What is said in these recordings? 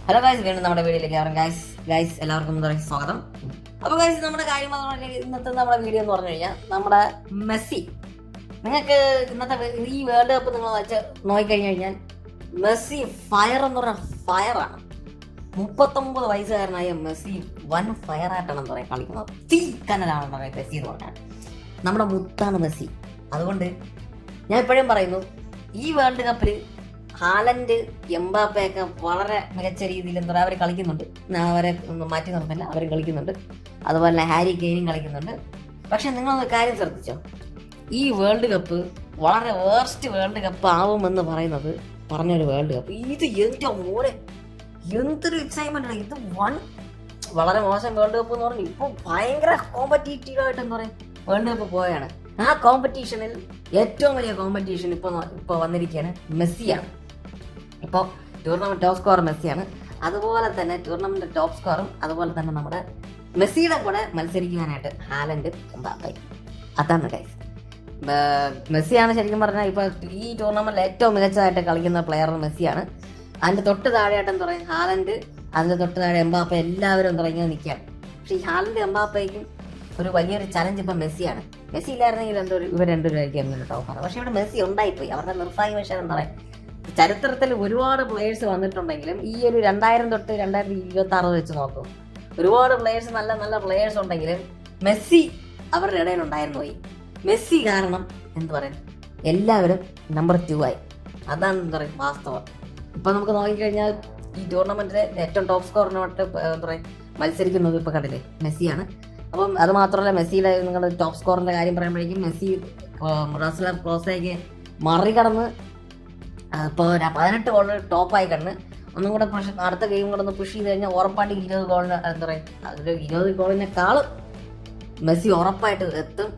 Hello guys, വീണ്ടും നമ്മുടെ വീഡിയോയിലേക്ക് ഗൈസ് എല്ലാവർക്കും സ്വാഗതം. അപ്പോൾ ഗൈസ്, നമ്മുടെ കാര്യം ഇന്നത്തെ നമ്മുടെ വീഡിയോ എന്ന് പറഞ്ഞു കഴിഞ്ഞാൽ നമ്മുടെ മെസ്സി. നിങ്ങൾക്ക് ഇന്നത്തെ ഈ വേൾഡ് കപ്പ് നിങ്ങൾ നോക്കിക്കഴിഞ്ഞു കഴിഞ്ഞാൽ മെസ്സി ഫയർ എന്ന് പറഞ്ഞാൽ ഫയറാണ്. 39 വയസ്സുകാരനായ മെസ്സി വൻ ഫയറായിട്ടാണ് എന്താ പറയുക കളിക്കുന്നത്. തീ കനലാണ് പറയുക മെസ്സി എന്ന് പറഞ്ഞാൽ. നമ്മുടെ മുത്താണ് മെസ്സി. അതുകൊണ്ട് ഞാൻ ഇപ്പോഴും പറയുന്നു, ഈ വേൾഡ് കപ്പിൽ ഹാലൻഡ്, എംബാപ്പയൊക്കെ വളരെ മികച്ച രീതിയിൽ എന്താ പറയുക അവർ കളിക്കുന്നുണ്ട്. അവരെ മാറ്റി നിർത്തില്ല, അവരും കളിക്കുന്നുണ്ട്. അതുപോലെ ഹാരി കെയ്നും കളിക്കുന്നുണ്ട്. പക്ഷെ നിങ്ങളൊന്ന് കാര്യം ശ്രദ്ധിച്ചോ, ഈ വേൾഡ് കപ്പ് വളരെ വേർസ്റ്റ് വേൾഡ് കപ്പ് ആവുമെന്ന് പറഞ്ഞൊരു വേൾഡ് കപ്പ്. ഇത് എൻ്റെ മോനെ എന്തൊരു എക്സൈറ്റ്മെന്റ് ആണ് ഇത്. വളരെ മോശം വേൾഡ് കപ്പ് എന്ന് പറഞ്ഞു. ഇപ്പോൾ ഭയങ്കര കോമ്പറ്റീറ്റീവായിട്ട് എന്താ പറയുക വേൾഡ് കപ്പ് പോയാണ്. ആ കോമ്പറ്റീഷനിൽ ഏറ്റവും വലിയ കോമ്പറ്റീഷൻ ഇപ്പോൾ വന്നിരിക്കുകയാണ് മെസ്സിയാണ്. ഇപ്പോൾ ടൂർണമെന്റ് ടോപ്പ് സ്കോർ മെസ്സിയാണ്. അതുപോലെ തന്നെ ടൂർണമെന്റ് ടോപ്പ് സ്കോറും അതുപോലെ തന്നെ നമ്മുടെ മെസ്സിയുടെ കൂടെ മത്സരിക്കാനായിട്ട് ഹാലൻഡ്, എംബാപ്പെ. അതാണ് ഗൈസ്. മെസ്സിയാണ് ശരിക്കും പറഞ്ഞാൽ ഇപ്പോൾ ഈ ടൂർണമെന്റിൽ ഏറ്റവും മികച്ചതായിട്ട് കളിക്കുന്ന പ്ലെയർ മെസ്സിയാണ്. അതിന്റെ തൊട്ട് താഴെയായിട്ട് എന്താ പറയുക ഹാലൻഡ്, അതിന്റെ തൊട്ട് താഴെ എംബാപ്പെ, എല്ലാവരും എന്താ പറയുക ഇങ്ങനെ നിൽക്കുകയാണ്. പക്ഷേ ഈ ഹാലൻഡ് എംബാപ്പയ്ക്കും ഒരു വലിയൊരു ചലഞ്ച് ഇപ്പം മെസ്സിയാണ്. മെസ്സി ഇല്ലായിരുന്നെങ്കിൽ ഇവർ രണ്ടുപേരായിരിക്കും ടോപ്പാണ്. പക്ഷെ ഇവിടെ മെസ്സി ഉണ്ടായിപ്പോയി. അവരുടെ നിർഭാഗ്യവശാൽ എന്താ പറയുക, ചരിത്രത്തിൽ ഒരുപാട് പ്ലേയേഴ്സ് വന്നിട്ടുണ്ടെങ്കിലും ഈ ഒരു 2000 തൊട്ട് 2026 വെച്ച് നോക്കും, ഒരുപാട് പ്ലേയേഴ്സ്, നല്ല നല്ല പ്ലേയേഴ്സ് ഉണ്ടെങ്കിലും മെസ്സി അവരുടെ ഇടയിൽ ഉണ്ടായിരുന്നു പോയി. മെസ്സി കാരണം എന്ത് പറയും, എല്ലാവരും നമ്പർ 2 ആയി. അതാണ് എന്താ പറയുക വാസ്തവം. ഇപ്പൊ നമുക്ക് നോക്കിക്കഴിഞ്ഞാൽ ഈ ടൂർണമെന്റിലെ ഏറ്റവും ടോപ്പ് സ്കോറിനോട്ട് എന്താ പറയുക മത്സരിക്കുന്നത് ഇപ്പൊ കണ്ടില്ലേ മെസ്സിയാണ്. അപ്പം അത് മാത്രമല്ല, മെസ്സിയുടെ നിങ്ങൾ ടോപ്പ് സ്കോറിന്റെ കാര്യം പറയുമ്പോഴേക്കും മെസ്സി റസലർ ക്ലോസയ്ക്ക് മറികടന്ന് ഇപ്പോൾ 18 ഗോളിന് ടോപ്പായി കണ്ട് ഒന്നും കൂടെ അടുത്ത ഗെയിം കൂടെ ഒന്ന് പുഷ് ചെയ്ത് കഴിഞ്ഞാൽ ഉറപ്പായിട്ട് 20 ഗോളിന് എന്താ പറയുക അതിൽ 20 ഗോളിനേക്കാളും മെസ്സി ഉറപ്പായിട്ട് എത്തും.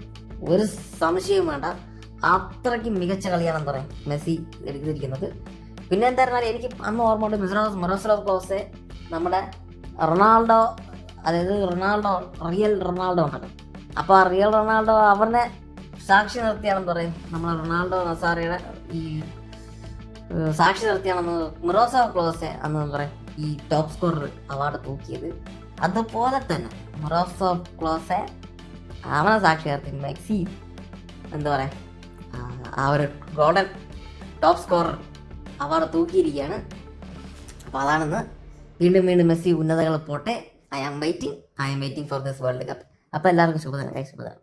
ഒരു സംശയവും വേണ്ട. അത്രയ്ക്ക് മികച്ച കളിയാണ് എന്താ പറയുക മെസ്സി എടുത്തിരിക്കുന്നത്. പിന്നെ എന്താ പറഞ്ഞാൽ എനിക്ക് അന്ന് ഓർമ്മ ഉണ്ട്, മിറോസ്ലാവ് ക്ലോസെ നമ്മുടെ റൊണാൾഡോ, അതായത് റിയൽ റൊണാൾഡോ ഉണ്ടല്ലോ. അപ്പോൾ ആ റിയൽ റൊണാൾഡോ അവനെ സാക്ഷി നിർത്തിയാണെന്ന് പറയും, നമ്മളെ റൊണാൾഡോ നസാറയുടെ ഈ സാക്ഷി നിർത്തിയാണെന്ന് മിറോസ്ലാവ് ക്ലോസെ അന്ന് എന്താ പറയുക ഈ ടോപ്പ് സ്കോറർ അവാർഡ് തൂക്കിയത്. അതുപോലെ തന്നെ മിറോസ്ലാവ് ക്ലോസെ അവനെ സാക്ഷി നിർത്തി മെസ്സി എന്താ പറയുക ആ ഒരു ഗോൾഡൻ ടോപ്പ് സ്കോറർ അവാർഡ് തൂക്കിയിരിക്കുകയാണ്. അപ്പോൾ അതാണെന്ന് വീണ്ടും മെസ്സി ഉന്നതകൾ പോട്ടെ. I am waiting for this world cup. അപ്പോൾ എല്ലാവർക്കും ശുഭദിനം.